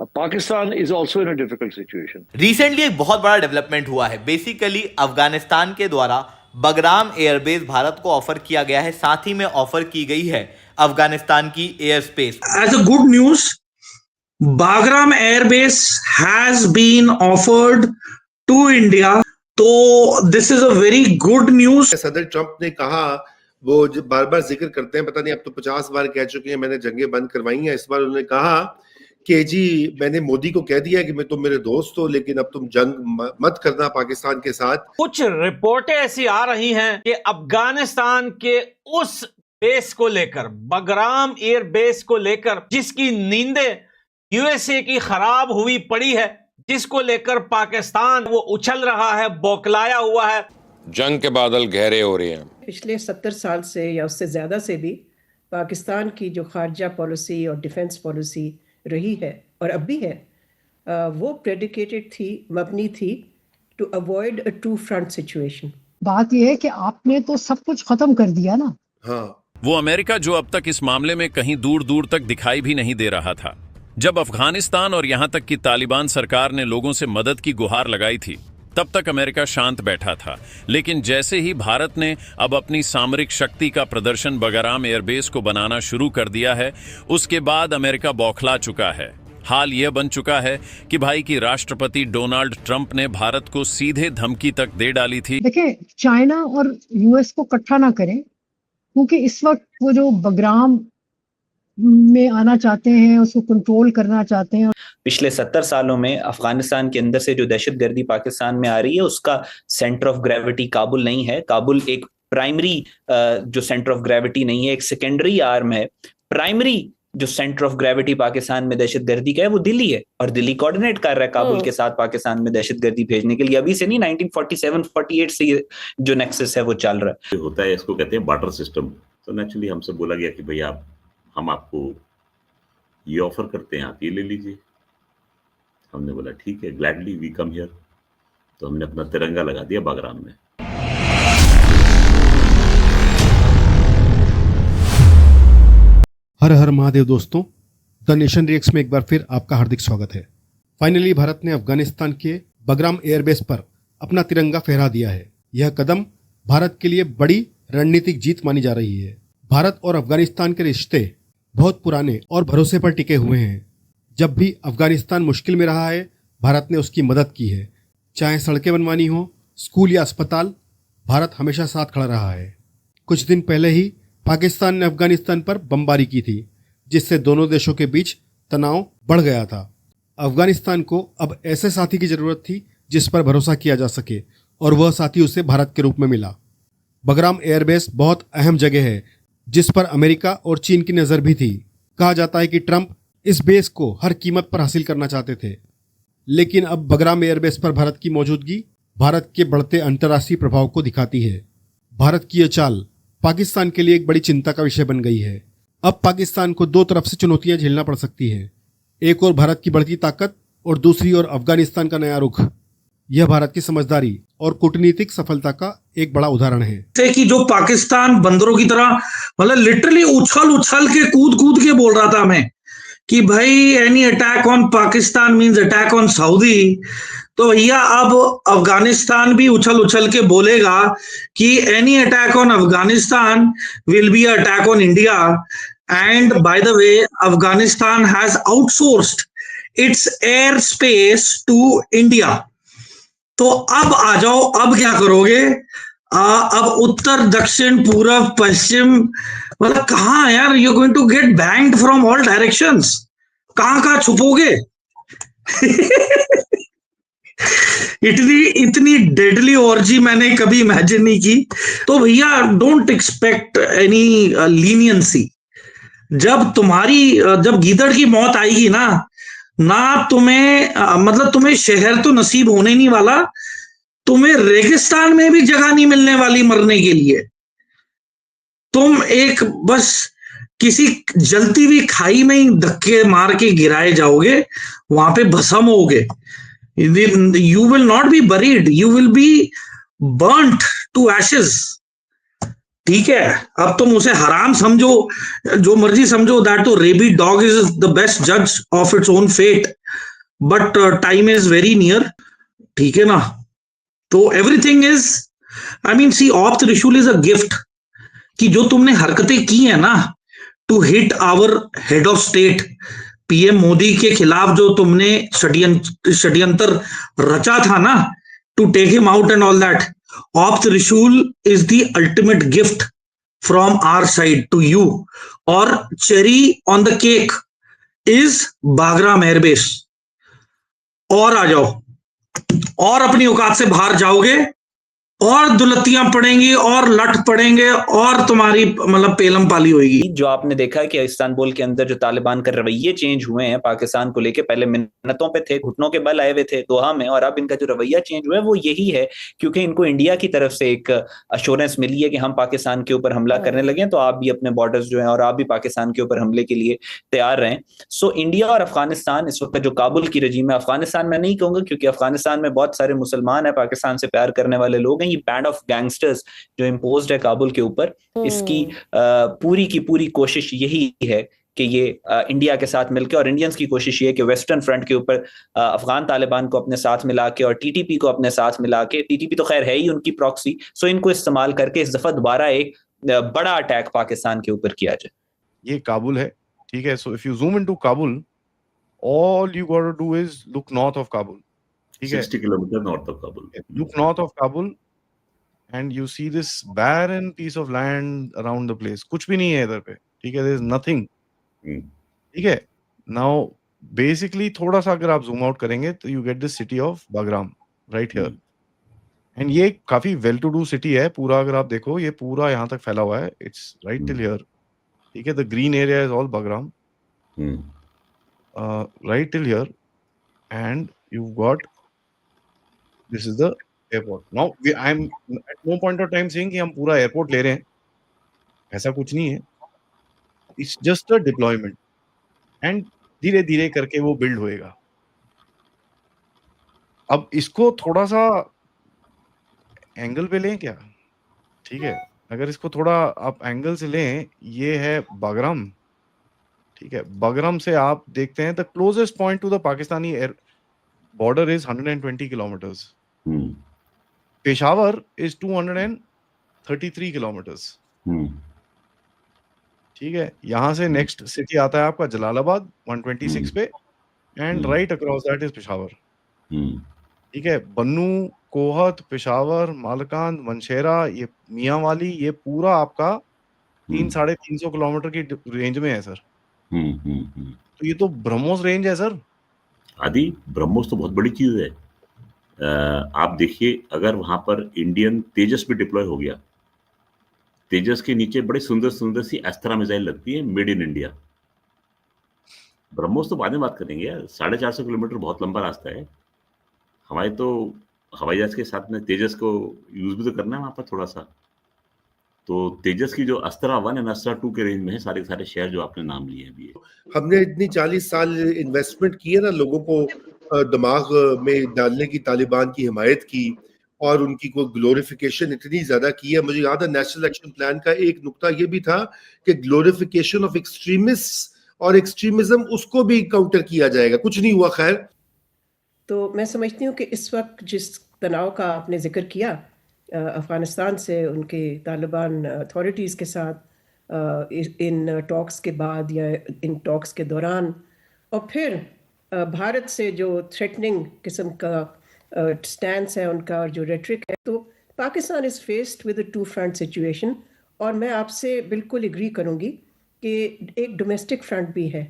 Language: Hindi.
Pakistan is also in a difficult situation. Recently एक बहुत बड़ा डेवलपमेंट हुआ है। बेसिकली अफगानिस्तान के द्वारा बगराम एयरबेस भारत को ऑफर किया गया है, साथ ही में ऑफर की गई है अफगानिस्तान की air space. As a good news, Bagram airbase has been offered to India, तो this is a very good news. सदर ट्रंप ने कहा, वो बार बार जिक्र करते हैं, पता नहीं अब तो 50 बार कह चुके हैं मैंने जंगें बंद करवाई हैं। इस बार उन्होंने कहा कि जी मैंने मोदी को कह दिया कि मैं तुम मेरे दोस्त हो, लेकिन अब तुम जंग मत करना पाकिस्तान के साथ। कुछ रिपोर्टें ऐसी आ रही हैं कि अफगानिस्तान के उस बेस को लेकर, बगराम एयर बेस को लेकर, जिसकी नींदें यूएसए की खराब हुई पड़ी है, जिसको लेकर पाकिस्तान वो उछल रहा है, बौखलाया हुआ है। जंग के बादल गहरे हो रहे हैं। पिछले 70 साल से या उससे ज़्यादा से भी पाकिस्तान की जो खारजा पॉलिसी और डिफेंस पॉलिसी रही है और अब भी है, वो प्रेडिकेटेड थी, मबनी थी to avoid a two front situation. बात यह है कि आपने तो सब कुछ खत्म कर दिया ना। हाँ, वो अमेरिका जो अब तक इस मामले में कहीं दूर दूर तक दिखाई भी नहीं दे रहा था। जब अफगानिस्तान और यहां तक कि तालिबान सरकार ने लोगों से मदद की गुहार लगाई थी, तब तक अमेरिका शांत बैठा था। लेकिन जैसे ही भारत ने अब अपनी सामरिक शक्ति का प्रदर्शन बगराम एयरबेस को बनाना शुरू कर दिया है, उसके बाद अमेरिका बौखला चुका है। हाल यह बन चुका है कि भाई की राष्ट्रपति डोनाल्ड ट्रंप ने भारत को सीधे धमकी तक दे डाली थी। देखिए, चाइना और यूएस को इकट्ठा ना करें, क्योंकि इस वक्त वो जो बगराम में आना चाहते हैं, उसको कंट्रोल करना चाहते हैं। पिछले 70 सालों में अफगानिस्तान के अंदर से जो दहशतगर्दी पाकिस्तान में आ रही है, उसका सेंटर ऑफ ग्रेविटी काबुल नहीं है। काबुल एक प्राइमरी जो सेंटर ऑफ ग्रेविटी नहीं है, एक सेकेंडरी आर्म है। प्राइमरी जो सेंटर ऑफ ग्रेविटी पाकिस्तान में दहशतगर्दी का है वो दिल्ली है, और दिल्ली कोऑर्डिनेट कर रहा है काबुल के साथ पाकिस्तान में दहशतगर्दी भेजने के लिए। अभी से नहीं, 1947-48 से ये जो नेक्सस है वो चल रहा है। होता है, इसको कहते हैं बार्टर सिस्टम। तो नेचुरली हमसे बोला गया कि भैया हम आपको ये ऑफर करते हैं, आप ये ले लीजिए। हमने बोला ठीक है, ग्लैडली वी कम हियर। तो हमने अपना तिरंगा लगा दिया बागराम में। हर हर महादेव दोस्तों, द नेशन रिएक्ट्स में एक बार फिर आपका हार्दिक स्वागत है। फाइनली भारत ने अफगानिस्तान के बगराम एयरबेस पर अपना तिरंगा फहरा दिया है। यह कदम भारत के लिए बड़ी रणनीतिक जीत मानी जा रही है। भारत और अफगानिस्तान के रिश्ते बहुत पुराने और भरोसे पर टिके हुए हैं। जब भी अफगानिस्तान मुश्किल में रहा है, भारत ने उसकी मदद की है। चाहे सड़कें बनवानी हो, स्कूल या अस्पताल, भारत हमेशा साथ खड़ा रहा है। कुछ दिन पहले ही पाकिस्तान ने अफगानिस्तान पर बमबारी की थी, जिससे दोनों देशों के बीच तनाव बढ़ गया था। अफगानिस्तान को अब ऐसे साथी की जरूरत थी जिस पर भरोसा किया जा सके, और वह साथी उसे भारत के रूप में मिला। बगराम एयरबेस बहुत अहम जगह है, जिस पर अमेरिका और चीन की नज़र भी थी। कहा जाता है कि ट्रंप इस बेस को हर कीमत पर हासिल करना चाहते थे, लेकिन अब बगराम एयरबेस पर भारत की मौजूदगी भारत के बढ़ते अंतर्राष्ट्रीय प्रभाव को दिखाती है। भारत की यह चाल पाकिस्तान के लिए एक बड़ी चिंता का विषय बन गई है। अब पाकिस्तान को दो तरफ से चुनौतियां झेलना पड़ सकती है। एक और भारत की बढ़ती ताकत और दूसरी ओर अफगानिस्तान का नया रुख। यह भारत की समझदारी और कूटनीतिक सफलता का एक बड़ा उदाहरण है। कि जो पाकिस्तान बंदरों की तरह, मतलब लिटरली उछल उछल के कूद के बोल रहा था मैं कि भाई any attack on Pakistan means attack on Saudi. तो भैया अब अफगानिस्तान भी उछल उछल के बोलेगा कि any attack on Afghanistan will be attack on India. And by the way, Afghanistan has outsourced its air space to India. तो अब आ जाओ, अब क्या करोगे? अब उत्तर दक्षिण पूर्व पश्चिम, मतलब कहाँ यार, you going to get banged from all directions. कहाँ छुपोगे? इतनी डेडली ऑर्जी मैंने कभी इमेजिन नहीं की। तो भैया डोंट एक्सपेक्ट एनी लीनियंसी। जब गीदड़ की मौत आएगी ना तुम्हें मतलब तुम्हें शहर तो नसीब होने नहीं वाला, तुम्हें रेगिस्तान में भी जगह नहीं मिलने वाली मरने के लिए। तुम एक बस किसी जलती हुई खाई में ही धक्के मार के गिराए जाओगे, वहां पे भस्म होगे। You will not be buried, you will be burnt to ashes. ठीक है, अब तुम उसे हराम समझो, जो मर्जी समझो, दैट तो rabid dog is the best जज of its own fate. But time is very near, ठीक है ना। तो everything is, I mean see, of Trishul is a gift, कि जो तुमने हरकतें की है ना to hit our head of state PM Modi के खिलाफ, जो तुमने षड्यंत्र रचा था ना to take him out and all that, of Trishul is the ultimate gift from our side to you. और cherry on the cake is Bagram airbase. और आ जाओ, और अपनी औकात से बाहर जाओगे और दुलत्तियां पड़ेंगी और लट पड़ेंगे और तुम्हारी मतलब पेलम पाली होगी। जो आपने देखा कि इस्तांबुल के अंदर जो तालिबान का रवैये चेंज हुए हैं पाकिस्तान को लेके, पहले मिन्नतों पे थे, घुटनों के बल आए हुए थे दोहा में, और अब इनका जो रवैया चेंज हुआ है वो यही है क्योंकि इनको इंडिया की तरफ से एक अश्योरेंस मिली है कि हम पाकिस्तान के ऊपर हमला करने लगे तो आप भी अपने बॉर्डर्स जो है और आप भी पाकिस्तान के ऊपर हमले के लिए तैयार रहें। सो इंडिया और अफगानिस्तान इस वक्त जो काबुल की रजीम है, अफगानिस्तान में नहीं कहूंगा क्योंकि अफगानिस्तान में बहुत सारे मुसलमान है, पाकिस्तान से प्यार करने वाले लोग हैं, ये बैंड ऑफ गैंगस्टर्स जो इम्पोज्ड है काबुल के ऊपर, इसकी पूरी की पूरी कोशिश यही है कि ये इंडिया के साथ मिलकर, और इंडियंस की कोशिश ये है कि वेस्टर्न फ्रंट के ऊपर अफगान तालिबान को अपने साथ मिला के और टीटीपी को अपने साथ मिला के, टीटीपी तो खैर है ही उनकी प्रॉक्सी, सो इनको इस्तेमाल करके इस दफा दोबारा एक बड़ा अटैक पाकिस्तान के ऊपर किया जाए। ये काबुल है, ठीक है। So if you zoom into Kabul, all you got to do is look north of Kabul, ठीक है, 60 kilometre north of Kabul. Look north of Kabul and you see this barren piece of land around the place, कुछ भी नहीं है इधर पे, ठीक है, there is nothing, ठीक है। now basically थोड़ा सा अगर आप zoom out करेंगे तो you get this city of Bagram right here, and ये काफी well to do city है पूरा, अगर आप देखो ये पूरा यहाँ तक फैला हुआ है, it's right till here, ठीक है, the green area is all Bagram, right till here, and you've got, this is the airport. Now I am at no point of time saying कि हम पूरा एयरपोर्ट ले रहे हैं, ऐसा कुछ नहीं है, it's just a deployment, and धीरे धीरे करके वो बिल्ड होएगा। अब इसको थोड़ा सा एंगल पे लें क्या, ठीक है, अगर इसको थोड़ा आप एंगल से लें, ये है बागराम, ठीक है, बागराम से आप देखते हैं the closest point two the Pakistani air border is 120 kilometres, Peshawar is 233 kilometres, ठीक है। यहां से नेक्स्ट सिटी आता है आपका जलालाबाद 126 पे, and right across that is Peshawar, ठीक है। बन्नू, कोहत, पेशावर, मालकान, मनशेरा, ये मियां वाली, ये पूरा आपका 300-350 किलोमीटर की रेंज में है सर। तो ये तो ब्रह्मोस रेंज है सर। आदि ब्रह्मोस तो बहुत बड़ी चीज है। आप देखिए, अगर वहां पर इंडियन तेजस भी डिप्लॉय हो गया, तेजस के नीचे बड़ी सुंदर सुंदर सी अस्त्रा मिसाइल लगती है मेड इन इंडिया। ब्रह्मोस तो बाद में बात करेंगे यार, 450 किलोमीटर बहुत लंबा रास्ता है। हमारे तो हवाई जहाज के साथ में तेजस को यूज भी तो करना है वहां पर थोड़ा सा। तो तेजस की जो अस्त्रा 1 और अस्त्रा 2 के रेंज में है सारे सारे शहर जो आपने नाम लिए हैं अभी। हमने इतनी 40 साल इन्वेस्टमेंट की है ना, लोगों को दिमाग में डालने की, तालिबान की हिमायत की और उनकी कोई ग्लोरिफिकेशन इतनी ज्यादा की है। मुझे याद है नेशनल एक्शन प्लान का एक नुक्ता ये भी था कि ग्लोरिफिकेशन ऑफ एक्सट्रीमिस्ट और एक्सट्रीमिज्म, उसको भी काउंटर किया जाएगा। कुछ नहीं हुआ खैर। तो मैं समझती हूँ कि इस वक्त जिस तनाव का आपने जिक्र किया अफगानिस्तान से उनके तालिबान अथॉरिटीज़ के साथ इन टॉक्स के बाद या इन टॉक्स के दौरान, और फिर भारत से जो थ्रेटनिंग किस्म का स्टैंस है उनका और जो रेटरिक है, तो Pakistan is faced with a two front situation. और मैं आपसे बिल्कुल एग्री करूँगी कि एक डोमेस्टिक फ्रंट भी है